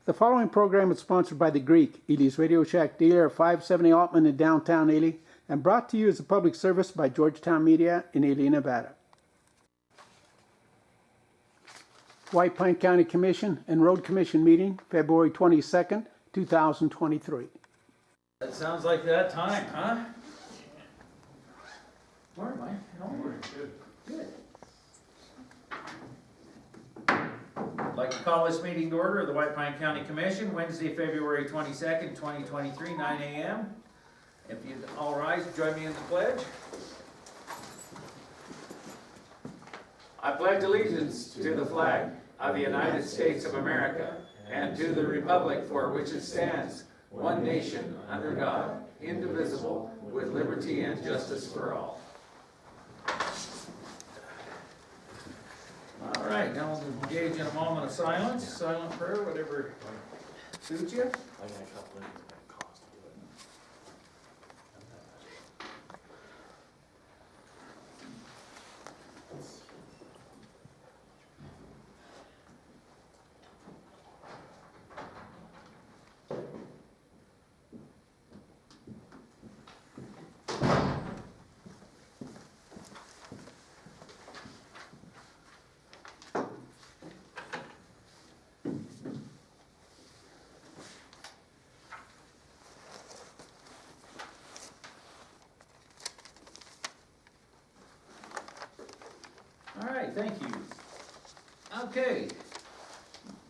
The following program is sponsored by The Greek, Ely's Radio Shack dealer at 570 Altman in downtown Ely, and brought to you as a public service by Georgetown Media in Ely, Nevada. White Pine County Commission and Road Commission meeting, February 22nd, 2023. That sounds like that time, huh? Morning, Mike. Morning. Good. I'd like to call this meeting to order of the White Pine County Commission, Wednesday, February 22nd, 2023, 9 a.m. If you'd all rise, join me in the pledge. I pledge allegiance to the flag of the United States of America and to the republic for which it stands, one nation, under God, indivisible, with liberty and justice for all. All right, now we'll engage in a moment of silence, silent prayer, whatever suits you. All right, thank you. Okay,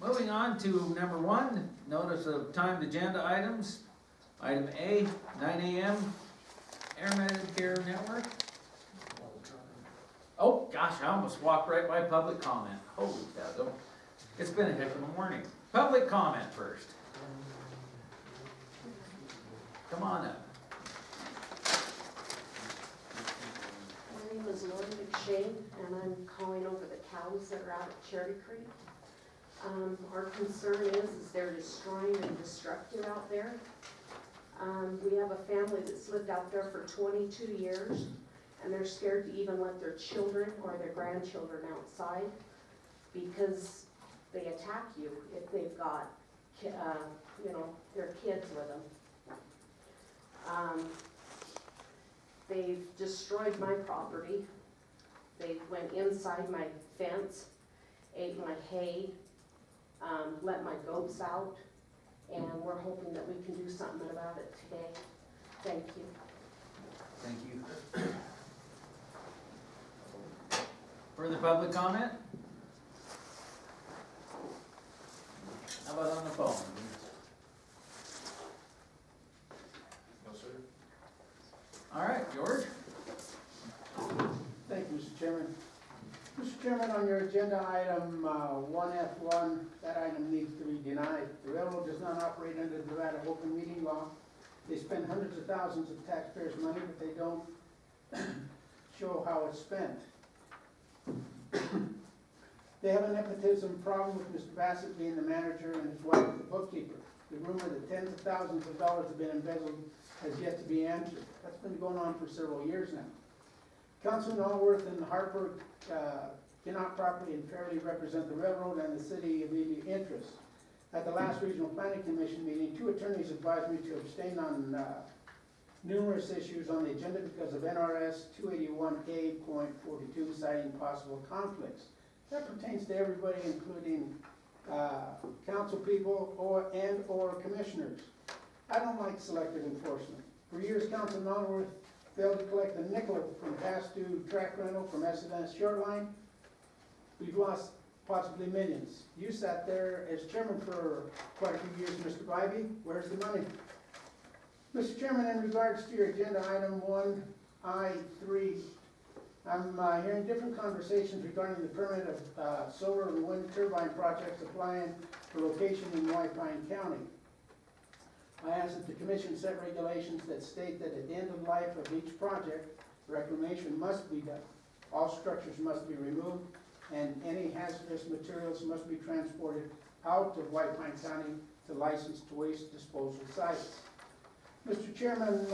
moving on to number one, notice of timed agenda items. Item A, 9 a.m., Airmed Care Network. Oh, gosh, I almost walked right by public comment. Holy cow, it's been a heck of a morning. Public comment first. Come on up. My name is Lauren McShane, and I'm calling over the cows that are out at Cherry Creek. Our concern is they're destroying and destructive out there. We have a family that's lived out there for 22 years, and they're scared to even let their children or their grandchildren outside because they attack you if they've got, their kids with them. They've destroyed my property. They went inside my fence, ate my hay, let my goats out, and we're hoping that we can do something about it today. Thank you. Thank you. Further public comment? How about on the phone? No, sir. All right, George? Thank you, Mr. Chairman. Mr. Chairman, on your agenda item 1F1, that item needs to be denied. The railroad does not operate under the Nevada open meeting law. They spend hundreds of thousands of taxpayers' money, but they don't show how it's spent. They have a nepotism problem with Mr. Bassett being the manager and his wife the bookkeeper. The rumor that tens of thousands of dollars have been embezzled has yet to be answered. That's been going on for several years now. Councilman Allworth and Harper cannot properly and fairly represent the railroad and the city of Ely interests. At the last Regional Planning Commission meeting, two attorneys advised me to abstain on numerous issues on the agenda because of NRS 281A.42 citing possible conflicts. That pertains to everybody, including council people or commissioners. I don't like selective enforcement. For years, Councilman Allworth failed to collect a nickel from past due track rental from S&S Shoreline. We've lost possibly millions. You sat there as chairman for quite a few years, Mr. Bybee. Where's the money? Mr. Chairman, in regards to your agenda item 1I3, I'm hearing different conversations regarding the permit of solar and wind turbine projects applying for location in White Pine County. I ask that the commission set regulations that state that at the end of life of each project, reclamation must be done. All structures must be removed, and any hazardous materials must be transported out of White Pine County to licensed waste disposal sites. Mr. Chairman,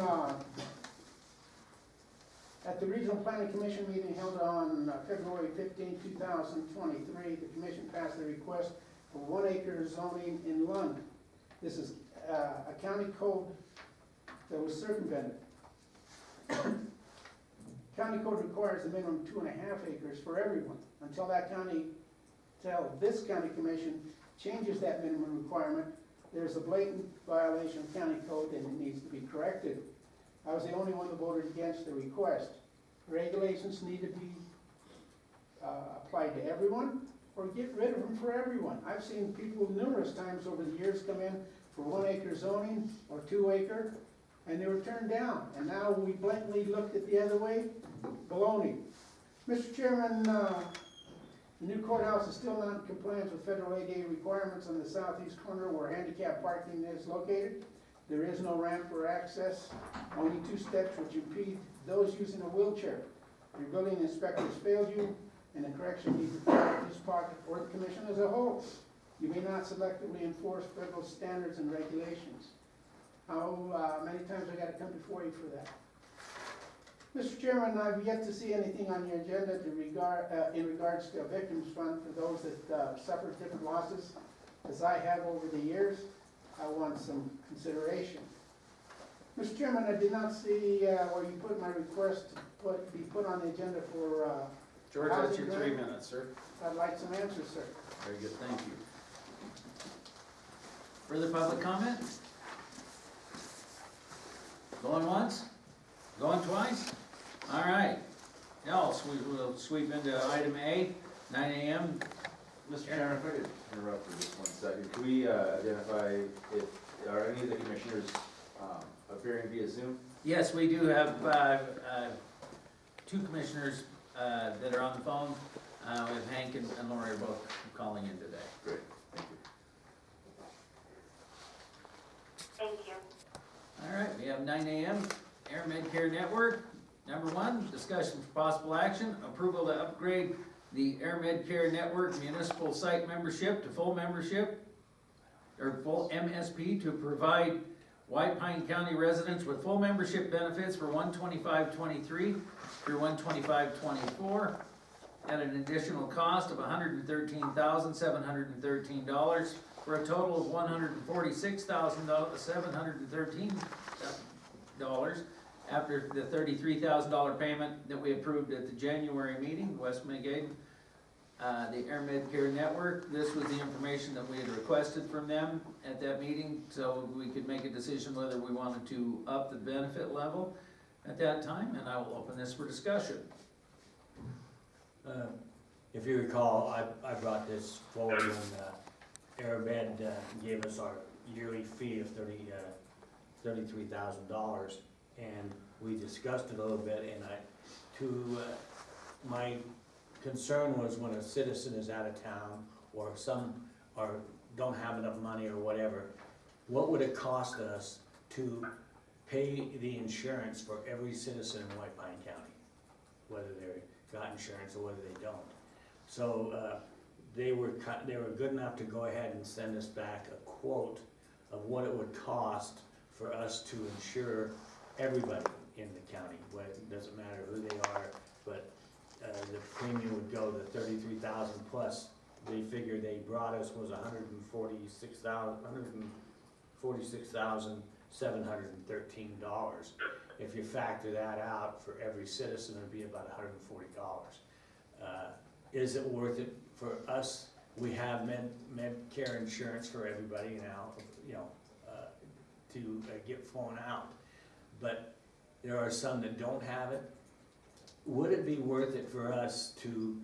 at the Regional Planning Commission meeting held on February 15, 2023, the commission passed a request for 1 acre zoning in Lund. This is a county code that was circumvented. County code requires a minimum 2.5 acres for everyone. Until this county commission changes that minimum requirement, there's a blatant violation of county code and it needs to be corrected. I was the only one that voted against the request. Regulations need to be applied to everyone or get rid of them for everyone. I've seen people numerous times over the years come in for 1 acre zoning or 2 acre and they were turned down. And now we blatantly looked at the other way. Baloney. Mr. Chairman, the new courthouse is still not in compliance with federal ADA requirements on the southeast corner where handicap parking is located. There is no ramp for access, only 2 steps which impede those using a wheelchair. Your building inspectors failed you, and the correction needs to be made this pocket or the commission as a whole. You may not selectively enforce federal standards and regulations. How many times I gotta come before you for that? Mr. Chairman, I've yet to see anything on your agenda in regards to a victims fund for those that suffered different losses, as I have over the years. I want some consideration. Mr. Chairman, I did not see where you put my request to be put on the agenda for, George, that's your 3 minutes, sir. I'd like some answers, sir. Very good, thank you. Further public comment? Going once? Going twice? All right. Else, we'll sweep into item A, 9 a.m. Mr. Chairman, if I could interrupt for just 1 second, could we identify if, are any of the commissioners appearing via Zoom? Yes, we do have 2 commissioners that are on the phone. We have Hank and Lori are both calling in today. Great, thank you. Thank you. All right, we have 9 a.m. Air Medcare Network. Number 1, discussion for possible action, approval to upgrade the Air Medcare Network municipal site membership to full membership, or full MSP, to provide White Pine County residents with full membership benefits for 1/25/23 through 1/25/24 at an additional cost of $113,713 for a total of $146,713 after the $33,000 payment that we approved at the January meeting, West Magadan. The Air Medcare Network, this was the information that we had requested from them at that meeting, so we could make a decision whether we wanted to up the benefit level at that time, and I will open this for discussion. If you recall, I brought this forward when AirMed gave us our yearly fee of $33,000, and we discussed it a little bit, and my concern was when a citizen is out of town, or don't have enough money or whatever, what would it cost us to pay the insurance for every citizen in White Pine County, whether they've got insurance or whether they don't? So they were good enough to go ahead and send us back a quote of what it would cost for us to insure everybody in the county. It doesn't matter who they are, but the premium would go to $33,000 plus. The figure they brought us was $146,713. If you factor that out for every citizen, it'd be about $140. Is it worth it for us? We have Medcare insurance for everybody now, to get flown out. But there are some that don't have it. Would it be worth it for us to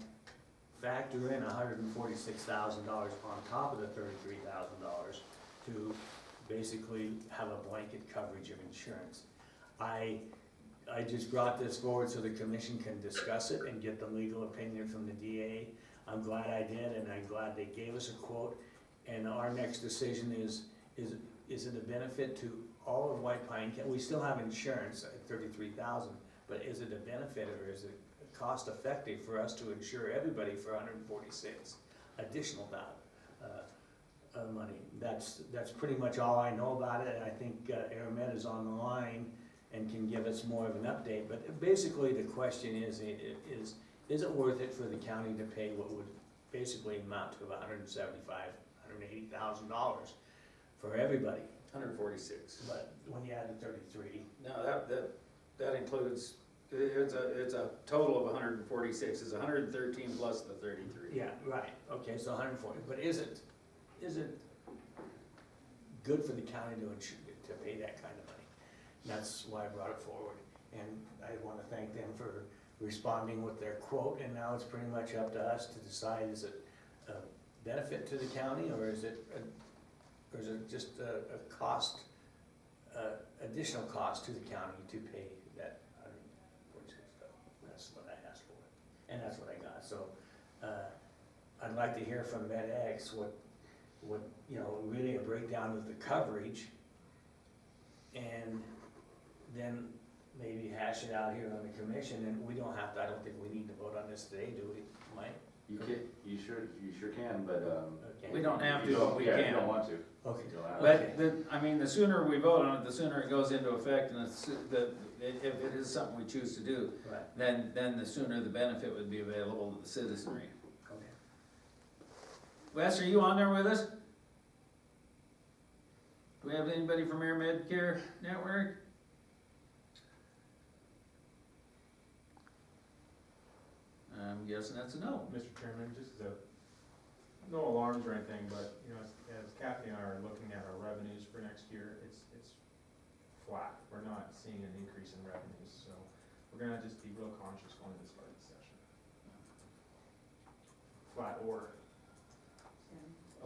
factor in $146,000 on top of the $33,000 to basically have a blanket coverage of insurance? I just brought this forward so the commission can discuss it and get the legal opinion from the DA. I'm glad I did, and I'm glad they gave us a quote. And our next decision is it a benefit to all of White Pine County? We still have insurance at $33,000, but is it a benefit, or is it cost effective for us to insure everybody for $146 additional money? That's pretty much all I know about it, and I think AirMed is on the line and can give us more of an update. But basically the question is it worth it for the county to pay what would basically amount to about $175,000 $180,000 for everybody. 146. But when you add the 33, No, that includes, it's a total of 146, it's 113 plus the 33. yeah, right, okay, so 140, but is it good for the county to pay that kind of money? And that's why I brought it forward, and I wanna thank them for responding with their quote, and now it's pretty much up to us to decide, is it a benefit to the county, or is it just a cost, additional cost to the county to pay that 146 stuff? That's what I asked for, and that's what I got, so, I'd like to hear from MedX what, you know, really a breakdown of the coverage, and then maybe hash it out here on the commission, and we don't have to, I don't think we need to vote on this today, do we, Mike? You sure can, but, Okay. We don't have you to, don't, but we yeah, you can. don't want to. Okay. You don't have to. But I mean, the sooner we vote on it, the sooner it goes into effect, and if it is something we choose to do, Right, then the sooner the benefit would be available to the citizenry. okay. Wes, are you on there with us? Do we have anybody from Air Medcare Network? I'm guessing that's a no. Mr. Chairman, just no alarms or anything, but, you know, as Kathy and I are looking at our revenues for next year, it's flat. We're not seeing an increase in revenues, so we're gonna just be real conscious going to this budget session. Flat or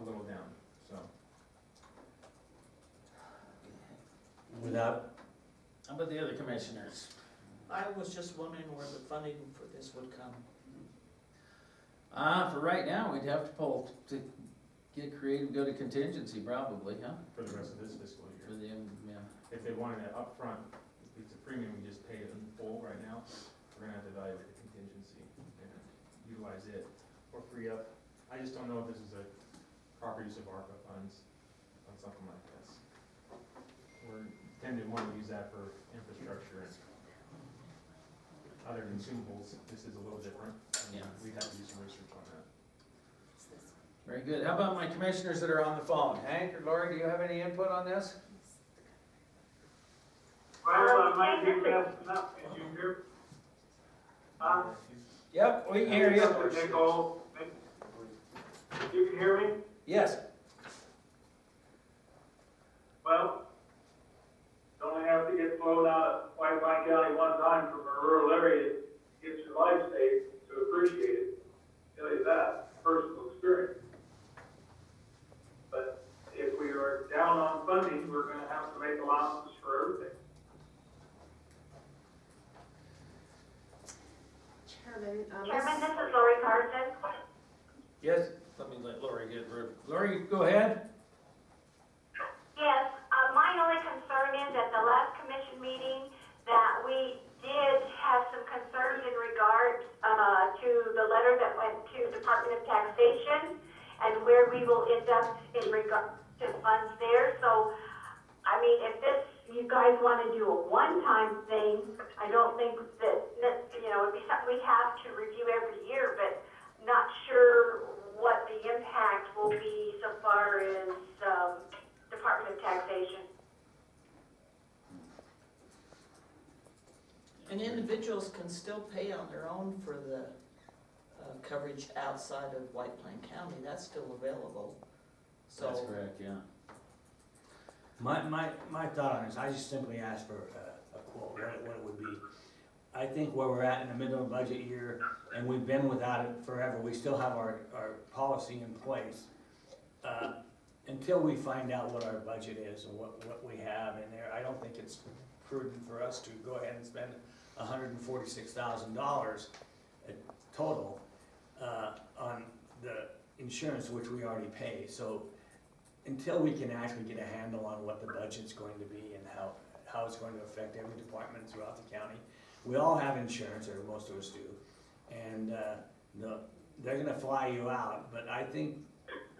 a little down, so. Without, How about the other commissioners? I was just wondering where the funding for this would come. For right now, we'd have to get creative, go to contingency probably, huh? For the rest of this fiscal For year. the, yeah. If they wanted it upfront, if it's a premium, we just pay it in full right now, we're gonna have to evaluate the contingency and utilize it or free up. I just don't know if this is a proper use of ARPA funds on something like this. We're tend to want to use that for infrastructure and other consumables. This is a little different. Yeah. We'd have to do some research on that. Very good. How about my commissioners that are on the phone? Hank or Lori, do you have any input on this? Well, I might be fast enough, can you hear? Yep, we can hear you. Nicole, you can hear me? Yes. Well, don't have to get flown out of White Pine County one time from a rural area to get your life saved to appreciate it. Tell you that, personal experience. But if we are down on funding, we're gonna have to make allowances for everything. Chairman, Chairman, this is Lori Carson. Yes, let me let Lori get her. Lori, go ahead. Yes, my only concern is at the last commission meeting that we did have some concerns in regard to the letter that went to Department of Taxation and where we will end up in regard to funds there. So, I mean, if this, you guys want to do a one-time thing, I don't think that, you know, it'd be something we have to review every year, but not sure what the impact will be so far as Department of Taxation. And individuals can still pay on their own for the coverage outside of White Plain County, that's still available. That's So, correct, yeah. my thought on this, I just simply asked for a quote, what it would be. I think where we're at in the middle of budget year, and we've been without it forever, we still have our policy in place. Until we find out what our budget is and what we have in there, I don't think it's prudent for us to go ahead and spend $146,000 total on the insurance, which we already pay. So until we can actually get a handle on what the budget's going to be and how it's going to affect every department throughout the county, we all have insurance, or most of us do, and they're gonna fly you out. But I think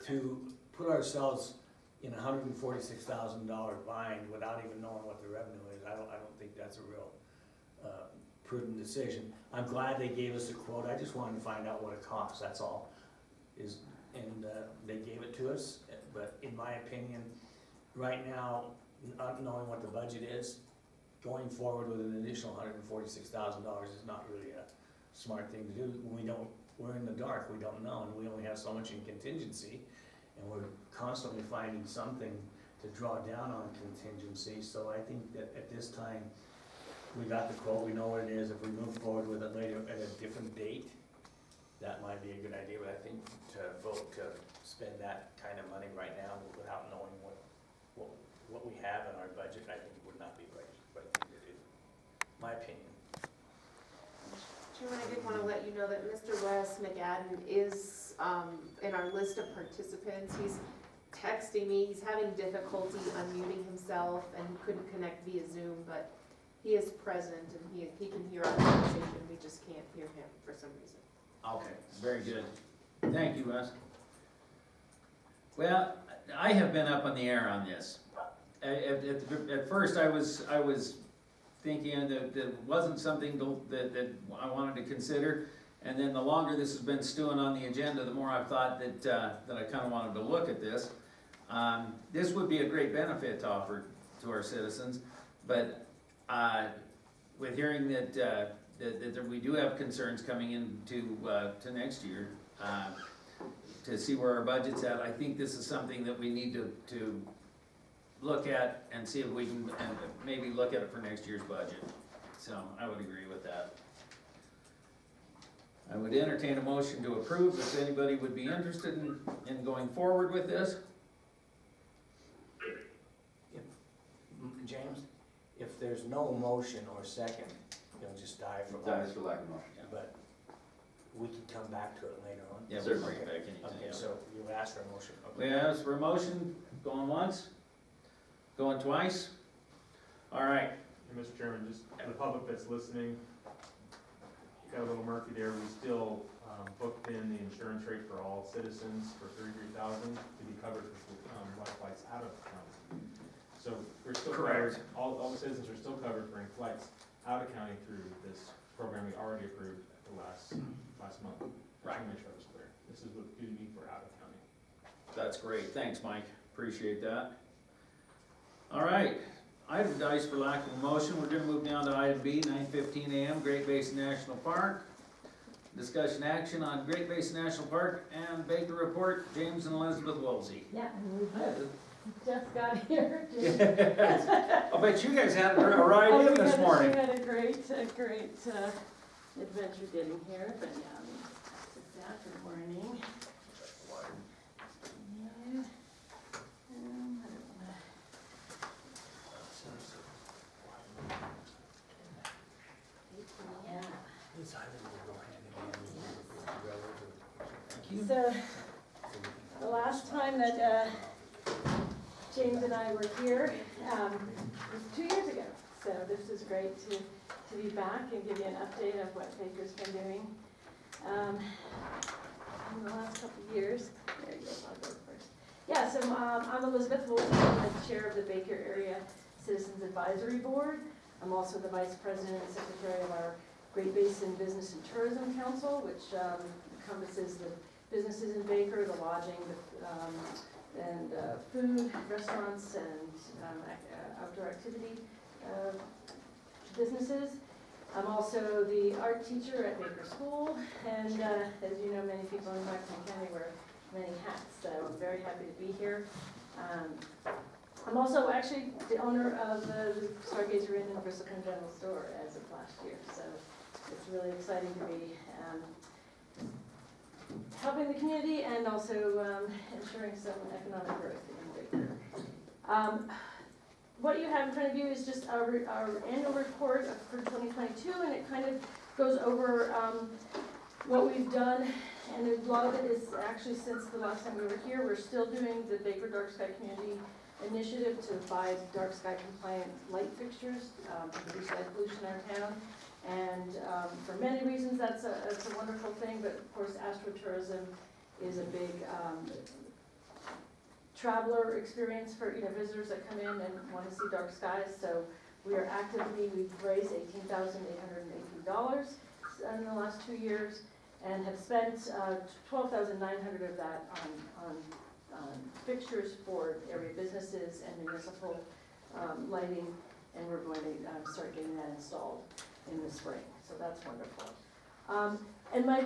to put ourselves in $146,000 bind without even knowing what the revenue is, I don't think that's a real prudent decision. I'm glad they gave us a quote. I just wanted to find out what it costs, that's all. And they gave it to us, but in my opinion, right now, not knowing what the budget is, going forward with an additional $146,000 is not really a smart thing to do. We're in the dark, we don't know, and we only have so much in contingency, and we're constantly finding something to draw down on contingency, so I think that at this time, we got the quote, we know what it is. If we move forward with it later at a different date, that might be a good idea, but I think to vote to spend that kind of money right now without knowing what we have in our budget, I think would not be right thing to do. My opinion. Chairman, I did want to let you know that Mr. Wes McAdden is in our list of participants. He's texting me, he's having difficulty unmuting himself and he couldn't connect via Zoom, but he is present and he can hear our conversation, we just can't hear him for some reason. Okay, very good. Thank you, Wes. Well, I have been up on the air on this. At first, I was thinking that it wasn't something that I wanted to consider, and then the longer this has been stewing on the agenda, the more I've thought that I kind of wanted to look at this. This would be a great benefit to offer to our citizens, but with hearing that we do have concerns coming into to next year, to see where our budget's at, I think this is something that we need to look at and see if we can maybe look at it for next year's budget. So I would agree with that. I would entertain a motion to approve if anybody would be interested in going forward with this. James, if there's no motion or second, it'll just die for lack. Dies for lack of motion. But we can come back to it later on. Yeah, we'll bring it back anytime. Okay, so you asked for a motion. We asked for a motion, going once, going twice. All right, And Mr. Chairman, just for the public that's listening, got a little murky there, we still booked in the insurance rate for all citizens for $33,000 to be covered for life flights out of county. So we're still covered, Correct. all the citizens are still covered for any flights out of county through this program we already approved at the last month. Right. To make sure it's clear. This is what due to me for out of county. that's great. Thanks, Mike. Appreciate that. All right, item dice for lack of a motion. We're gonna move down to item B, 9:15 a.m., Great Basin National Park. Discussion action on Great Basin National Park and Baker Report, James and Elizabeth Woolsey. Yeah, and we just got here. I'll bet you guys had a ride in this morning. We had a great adventure getting here, but yeah, I mean, sit down for the morning. Yeah. I don't wanna- Yeah. This item will go hand in hand. So, the last time that James and I were here was 2 years ago. So this is great to be back and give you an update of what Baker's been doing in the last couple of years. There you go, I'll go first. Yeah, so I'm Elizabeth Woolsey, I'm the chair of the Baker Area Citizens Advisory Board. I'm also the vice president and secretary of our Great Basin Business and Tourism Council, which encompasses the businesses in Baker, the lodging, and food, restaurants, and outdoor activity businesses. I'm also the art teacher at Baker School, and as you know, many people in White County wear many hats, so I'm very happy to be here. I'm also actually the owner of the Stargazer Inn and Bristlecone General Store as of last year, so it's really exciting to be helping the community and also ensuring some economic growth in Baker. What you have in front of you is just our annual report for 2022, and it kind of goes over what we've done, and a lot of it is actually since the last time we were here. We're still doing the Baker Dark Sky Community Initiative to buy dark sky compliant light fixtures to reduce light pollution in our town. And for many reasons, that's a wonderful thing, but of course, astrotourism is a big traveler experience for visitors that come in and want to see dark skies. So we've raised $18,818 in the last 2 years and have spent $12,900 of that on fixtures for area businesses and municipal lighting, and we're going to start getting that installed in the spring, so that's wonderful. And my,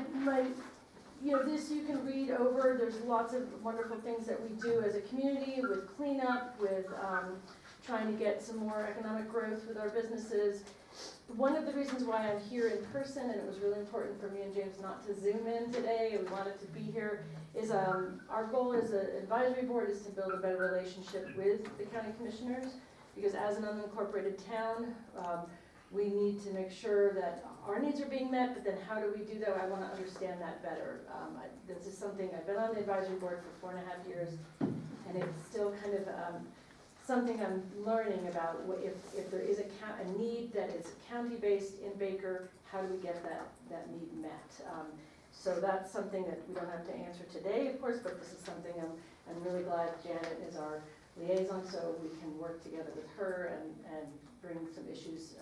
you know, this you can read over, there's lots of wonderful things that we do as a community with cleanup, with trying to get some more economic growth with our businesses. One of the reasons why I'm here in person, and it was really important for me and James not to Zoom in today, and we wanted to be here, is our goal as an advisory board is to build a better relationship with the county commissioners, because as an unincorporated town, we need to make sure that our needs are being met, but then how do we do that? I want to understand that better. This is something, I've been on the advisory board for 4.5 years, and it's still kind of something I'm learning about. If there is a need that is county-based in Baker, how do we get that need met? So that's something that we don't have to answer today, of course, but this is something I'm really glad Janet is our liaison, so we can work together with her and bring some issues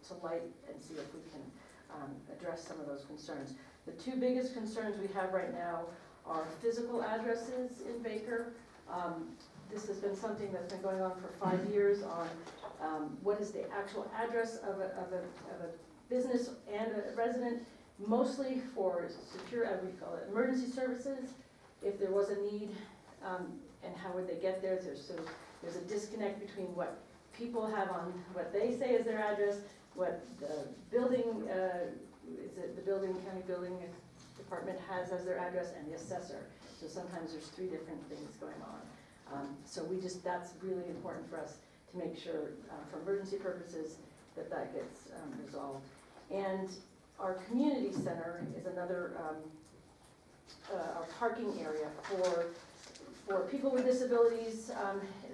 to light and see if we can address some of those concerns. The two biggest concerns we have right now are physical addresses in Baker. This has been something that's been going on for 5 years on what is the actual address of a business and a resident, mostly for secure, what do you call it, emergency services, if there was a need, and how would they get there. There's a disconnect between what people have on what they say is their address, what the building, county building department has as their address, and the assessor. So sometimes there's 3 different things going on. So that's really important for us to make sure, for emergency purposes, that gets resolved. And our community center is another, our parking area for people with disabilities.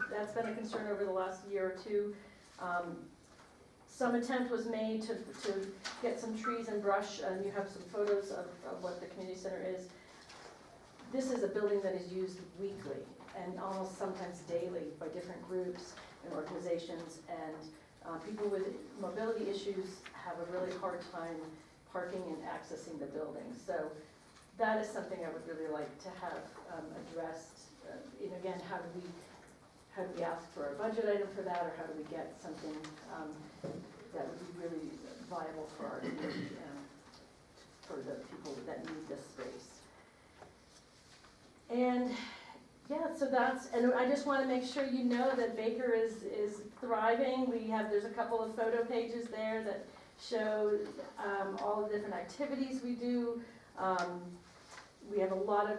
That's been a concern over the last year or two. Some attempt was made to get some trees and brush, and you have some photos of what the community center is. This is a building that is used weekly and almost sometimes daily by different groups and organizations, and people with mobility issues have a really hard time parking and accessing the building. So that is something I would really like to have addressed. And again, how do we ask for a budget item for that, or how do we get something that would be really viable for our community, for the people that need this space. And yeah, so and I just want to make sure you know that Baker is thriving. There's a couple of photo pages there that show all the different activities we do. We have a lot of,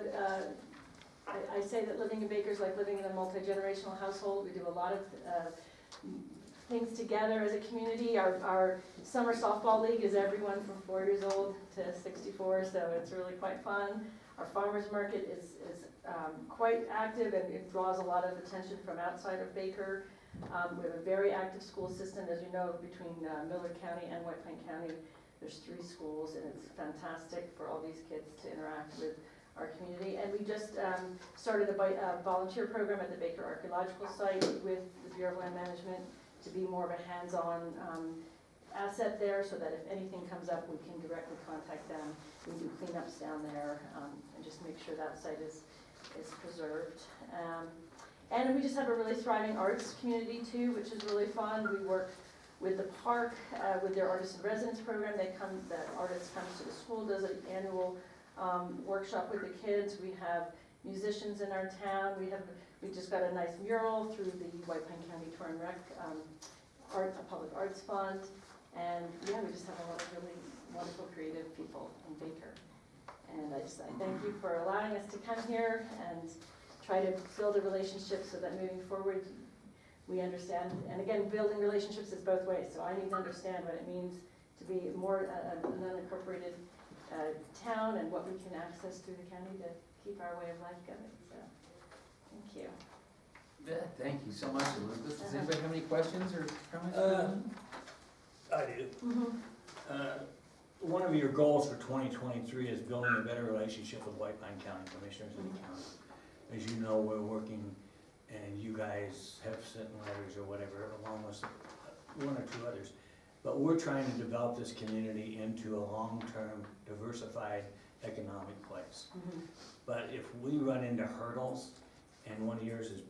I say that living in Baker is like living in a multi-generational household. We do a lot of things together as a community. Our summer softball league is everyone from 4 years old to 64, so it's really quite fun. Our farmers market is quite active, and it draws a lot of attention from outside of Baker. We have a very active school system, as you know, between Millard County and White Plain County. There's 3 schools, and it's fantastic for all these kids to interact with our community. And we just started a volunteer program at the Baker Archaeological Site with the Bureau of Land Management to be more of a hands-on asset there, so that if anything comes up, we can directly contact them. We do cleanups down there, and just make sure that site is preserved. And we just have a really thriving arts community too, which is really fun. We work with the park, with their artist in residence program. The artist comes to the school, does an annual workshop with the kids. We have musicians in our town. We just got a nice mural through the White Plain County Tour and Rec Public Arts Fund. And yeah, we just have a lot of really wonderful creative people in Baker. And I thank you for allowing us to come here and try to build a relationship so that moving forward we understand. And again, building relationships is both ways, so I need to understand what it means to be more an unincorporated town and what we can access through the county to keep our way of life going. So, thank you. Yeah, thank you so much, Elizabeth. Does anybody have any questions or comments? I do. One of your goals for 2023 is building a better relationship with White Pine County Commissioners in the county. As you know, we're working, and you guys have sent letters or whatever, along with 1 or 2 others. But we're trying to develop this community into a long-term, diversified economic place. But if we run into hurdles and one of yours is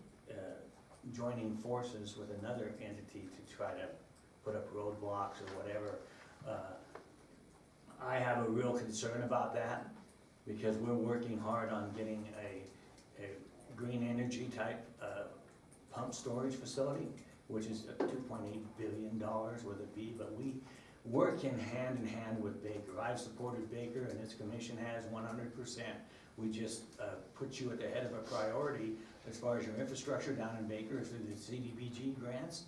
joining forces with another entity to try to put up roadblocks or whatever. I have a real concern about that, because we're working hard on getting a green energy type pump storage facility, which is $2.8 billion with a B, but we work in hand with Baker. I've supported Baker, and this commission has 100%. We just put you at the head of a priority as far as your infrastructure down in Baker through the CDBG grants.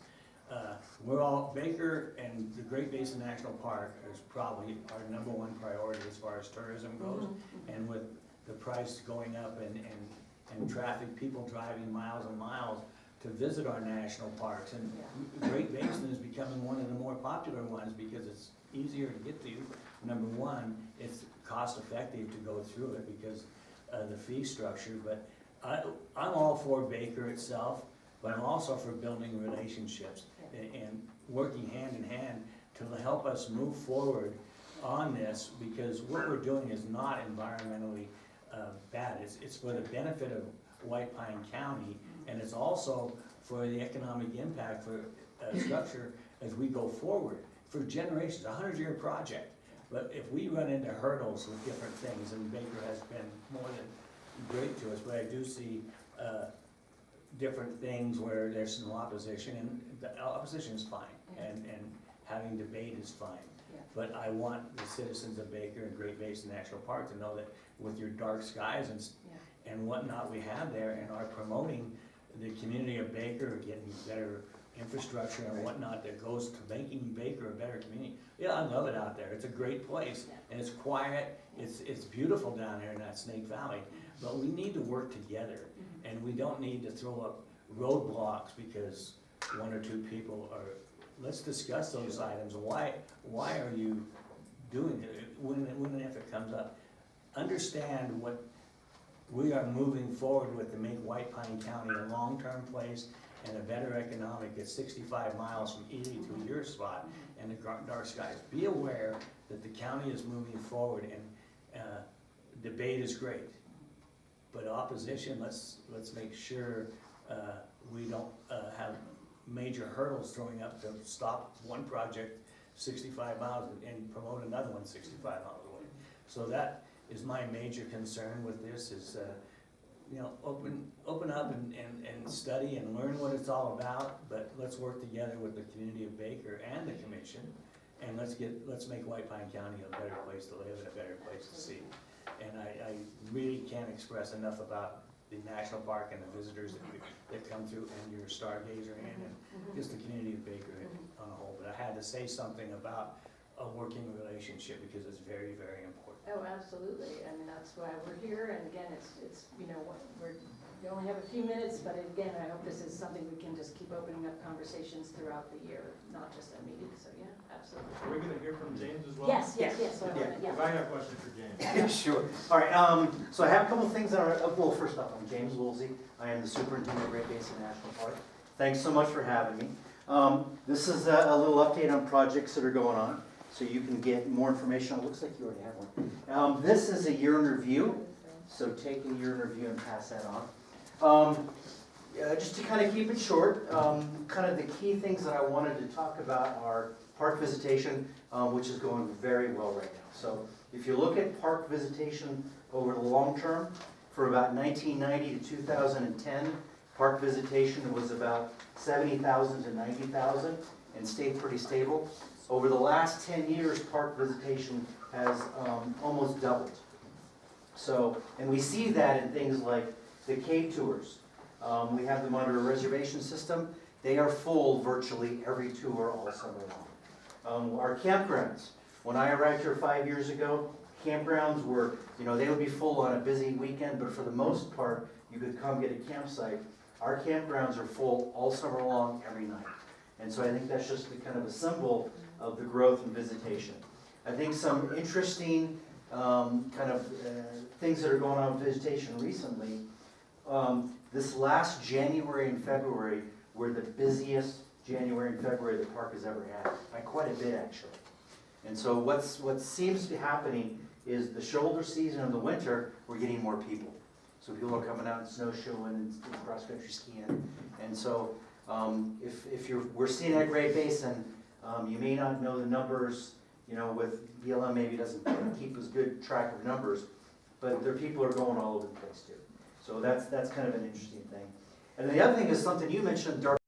Baker and the Great Basin National Park is probably our #1 priority as far as tourism goes. And with the price going up and traffic, people driving miles and miles to visit our national parks. And Great Basin is becoming one of the more popular ones because it's easier to get to. #1, it's cost effective to go through it because the fee structure. But I'm all for Baker itself, but I'm also for building relationships and working hand in hand to help us move forward on this, because what we're doing is not environmentally bad. It's for the benefit of White Pine County, and it's also for the economic impact for structure as we go forward for generations, a 100-year project. But if we run into hurdles with different things, and Baker has been more than great to us, but I do see different things where there's some opposition, and the opposition is fine, and having debate is fine. But I want the citizens of Baker and Great Basin National Park to know that with your dark skies and whatnot we have there, and are promoting the community of Baker, getting better infrastructure and whatnot that goes to making Baker a better community. Yeah, I love it out there. It's a great place, and it's quiet. It's beautiful down there in that Snake Valley. But we need to work together, and we don't need to throw up roadblocks because one or two people are. Let's discuss those items. Why are you doing it when and if it comes up? Understand what we are moving forward with to make White Pine County a long-term place and a better economic. It's 65 miles from Ely to your spot and the dark skies. Be aware that the county is moving forward, and debate is great. But opposition, let's make sure we don't have major hurdles throwing up to stop one project 65 miles and promote another one 65 miles away. So that is my major concern with this is, open up and study and learn what it's all about, but let's work together with the community of Baker and the commission, and let's make White Pine County a better place to live and a better place to see. And I really can't express enough about the national park and the visitors that come through, and your stargazer and just the community of Baker on a whole. But I had to say something about a working relationship because it's very, very important. Oh, absolutely. I mean, that's why we're here. And again, it's we only have a few minutes, but again, I hope this is something we can just keep opening up conversations throughout the year, not just at meetings. So yeah, absolutely. Are we gonna hear from James as well? Yes. So Because I have a question for James. Yeah, sure. All right, so I have a couple of things that are, well, first off, I'm James Woolsey. I am the superintendent of Great Basin National Park. Thanks so much for having me. This is a little update on projects that are going on, so you can get more information. It looks like you already have one. This is a year in review, so take a year in review and pass that on. Just to kind of keep it short, kind of the key things that I wanted to talk about are park visitation, which is going very well right now. So if you look at park visitation over the long term, for about 1990 to 2010, park visitation was about 70,000 to 90,000 and stayed pretty stable. Over the last 10 years, park visitation has almost doubled. So, and we see that in things like the cave tours. We have them under a reservation system. They are full virtually every tour all summer long. Our campgrounds. When I arrived here 5 years ago, campgrounds were, they would be full on a busy weekend, but for the most part, you could come get a campsite. Our campgrounds are full all summer long, every night. And so I think that's just kind of a symbol of the growth and visitation. I think some interesting things that are going on with vegetation recently. This last January and February were the busiest January and February the park has ever had, by quite a bit actually. And so what seems to be happening is the shoulder season of the winter, we're getting more people. So people are coming out and snowshoeing and cross-country skiing. And so, we're seeing that Great Basin, you may not know the numbers, you know, with BLM maybe doesn't keep as good track of numbers, but there people are going all over the place too. So that's kind of an interesting thing. And then the other thing is something you mentioned, Dark